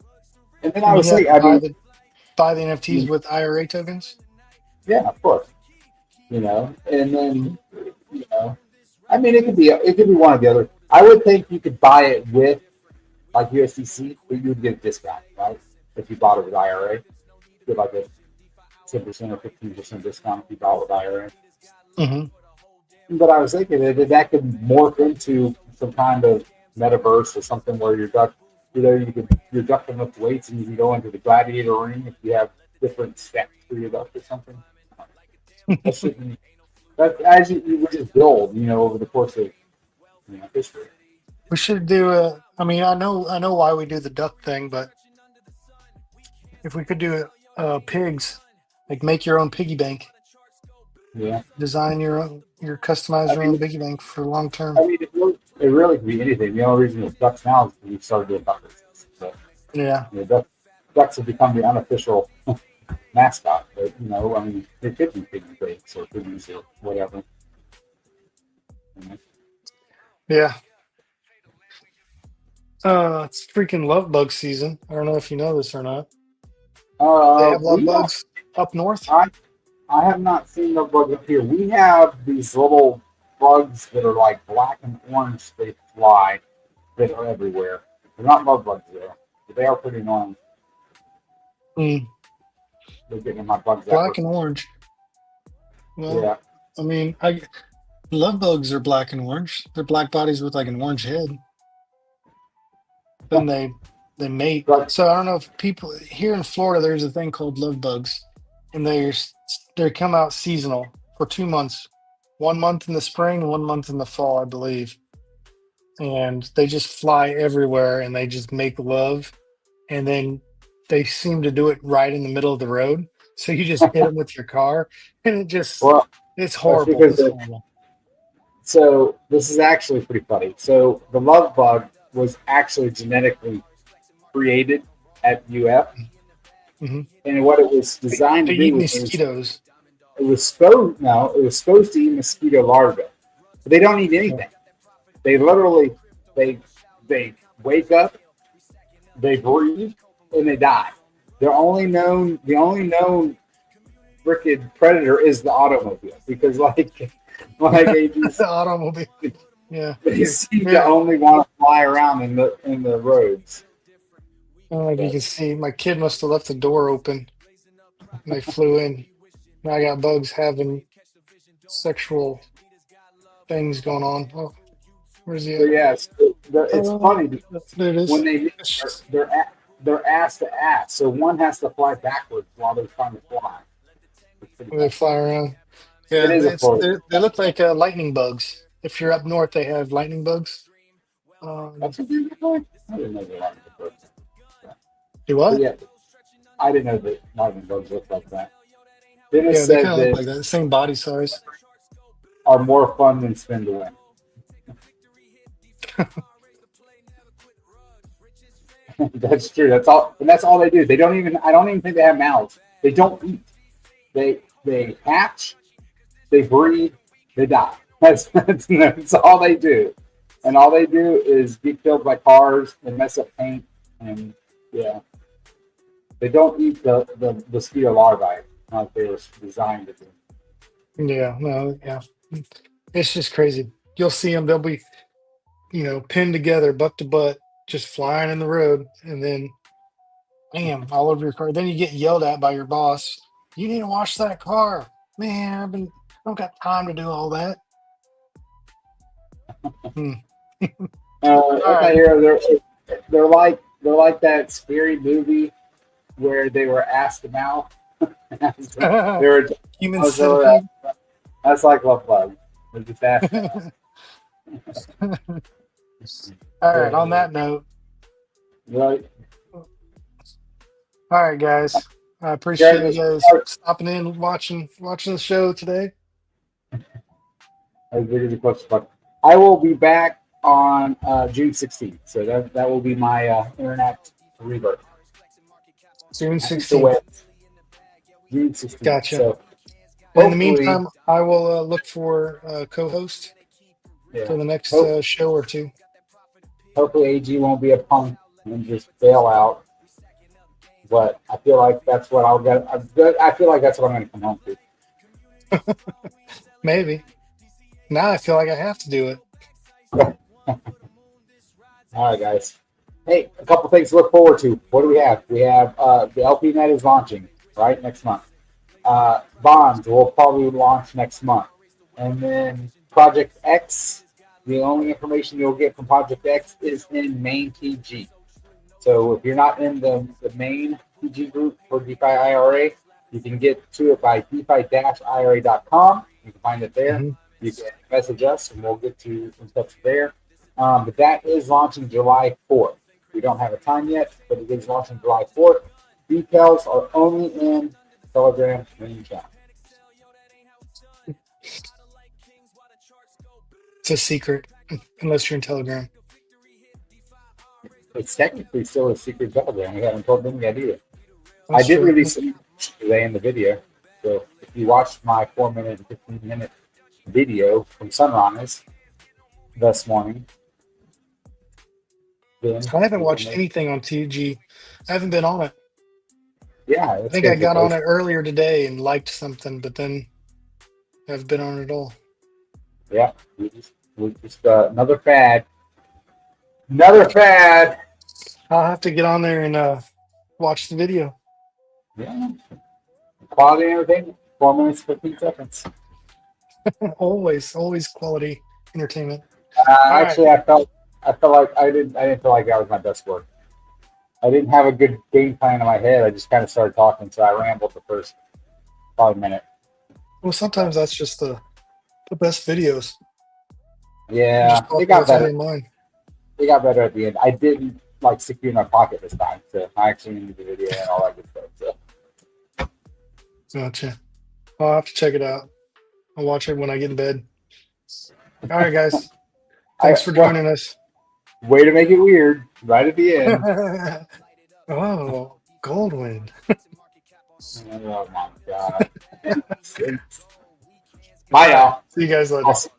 S3: And then I would say,
S2: buy the NFTs with IRA tokens.
S3: Yeah, of course. And then I mean, it could be one or the other. I would think you could buy it with like USDC, but you would get a discount, right? If you bought it with IRA, you get like a 10% or 15% discount if you bought it with IRA.
S2: Mm-hmm.
S3: But I was thinking that could morph into some kind of metaverse or something where your duck your duck can lift weights, and you can go into the gladiator ring if you have different steps for your duck or something. That should be that as you would just build, over the course of history.
S2: We should do a. I mean, I know why we do the duck thing, but if we could do pigs, like make your own piggy bank,
S3: Yeah,
S2: design your customize
S3: I
S2: your
S3: mean,
S2: own piggy bank for long term.
S3: it really could be anything. The only reason it's ducks now is we started doing duck races. So
S2: Yeah,
S3: ducks have become the unofficial mascot. But I mean, they could be piggy banks or piggies or whatever. You know?
S2: yeah. It's freaking love bug season. I don't know if you know this or not. They have love
S3: We don't.
S2: bugs up north.
S3: I have not seen the bug up here. We have these little bugs that are like black and orange. They fly that are everywhere. They're not love bugs there, but they are pretty annoying.
S2: Mm,
S3: They're getting my bugs
S2: black
S3: out.
S2: and orange. Well,
S3: Yeah.
S2: I mean, love bugs are black and orange. They're black bodies with like an orange head. Then they mate.
S3: But
S2: So I don't know if people here in Florida, there's a thing called love bugs, and they come out seasonal for 2 months, 1 month in the spring and 1 month in the fall, I believe. And they just fly everywhere and they just make love, and then they seem to do it right in the middle of the road. So you just hit them with your car, and
S3: well,
S2: it's
S3: that's
S2: horrible.
S3: because
S2: It's horrible.
S3: so this is actually pretty funny. So the love bug was actually genetically created at UF,
S2: Hmm.
S3: and what it was designed
S2: They
S3: to
S2: eat
S3: do was
S2: mosquitoes.
S3: it was supposed to eat mosquito larvae, but they don't eat anything. They literally they wake up, they breathe, and they die. The only known freaking predator is the automobile because like they just
S2: The automobile. Yeah.
S3: they seem to
S2: Yeah.
S3: only want to fly around in the roads.
S2: If you can see, my kid must have left the door open and they flew in. Now I got bugs having sexual things going on. Oh, where's he
S3: So
S2: at?
S3: yes, it's funny because
S2: There it is.
S3: when they meet, they're ass to ass, so one has to fly backwards while they're trying to fly. It's pretty
S2: They
S3: funny.
S2: fly around.
S3: It
S2: Yeah,
S3: is a photo.
S2: they look like lightning bugs. If you're up north, they have lightning bugs.
S3: That's what they're doing. I didn't know they were before.
S2: Do
S3: But
S2: what?
S3: yeah, I didn't know that lightning bugs look like that. Dennis
S2: Yeah, they
S3: said
S2: kind of look
S3: that
S2: like that. Same body size.
S3: are more fun than spin to win. That's true. That's all, and that's all they do. They don't even. I don't even think they have mouths. They don't eat. They hatch, they breed, they die. That's all they do, and all they do is get killed by cars and mess up paint, and yeah, they don't eat the mosquito larvae like they were designed to do.
S2: Yeah, no, yeah. It's just crazy. You'll see them, they'll be, pinned together, butt to butt, just flying in the road, and then bam, all over your car. Then you get yelled at by your boss. You need to wash that car. Man, I don't got time to do all that. Hmm. All
S3: If I
S2: right.
S3: hear they're like that scary movie where they were ass to mouth. they were
S2: Human
S3: so,
S2: centipede.
S3: that's like love bug. They're just ass to mouth.
S2: All right. On that note,
S3: Right.
S2: all right, guys. I appreciate
S3: Guys,
S2: you guys stopping in, watching the show today.
S3: I will be back on June 16th, so that will be my internet rebirth.
S2: June
S3: So
S2: 16th.
S3: June 16th.
S2: Gotcha.
S3: So
S2: In the
S3: hopefully-
S2: meantime, I will look for a co-host
S3: yeah,
S2: for the next
S3: Hope-
S2: show or two.
S3: hopefully AG won't be a punk and just bail out. But I feel like that's what I'll get. I feel like that's what I'm going to come home to.
S2: Maybe. Now I feel like I have to do it.
S3: All right, guys. Hey, a couple things to look forward to. What do we have? We have the LP Net is launching right next month. Bonds will probably launch next month, and then Project X. The only information you'll get from Project X is in main TG. So if you're not in the main PG group for DeFi IRA, you can get to it by DeFi-IRA.com. You can find it there.
S2: Mhm.
S3: You can message us, and we'll get you in touch there. But that is launching July 4th. We don't have a time yet, but it is launching July 4th. Details are only in Telegram main channel.
S2: It's a secret, unless you're in Telegram.
S3: It's technically still a secret Telegram. We haven't told them yet either.
S2: That's
S3: I did
S2: true.
S3: release it today in the video. So if you watched my 4-minute and 15-minute video from Sunrise this morning, then
S2: I haven't watched anything on TG. I haven't been on it.
S3: Yeah,
S2: I think I got on it earlier today and liked something, but then I haven't been on it at all.
S3: Yeah, we just another fad. Another fad.
S2: I'll have to get on there and watch the video.
S3: Yeah. Quality entertainment. 4 minutes, 15 seconds.
S2: always quality entertainment.
S3: Actually, I felt like I didn't feel like that was my best work. I didn't have a good game plan in my head. I just kind of started talking, so I rambled the first 5 minutes.
S2: Well, sometimes that's just the best videos.
S3: Yeah,
S2: Just
S3: they got
S2: what's on
S3: better.
S2: your mind.
S3: They got better at the end. I didn't like secure in my pocket this time, so I actually needed the video and all that good stuff. So
S2: Gotcha. I'll have to check it out. I'll watch it when I get in bed. All right, guys. Thanks for joining us.
S3: way to make it weird right at the end.
S2: Oh, Goldwind.
S3: Oh my god. Bye, y'all.
S2: See you guys later.
S3: Awesome.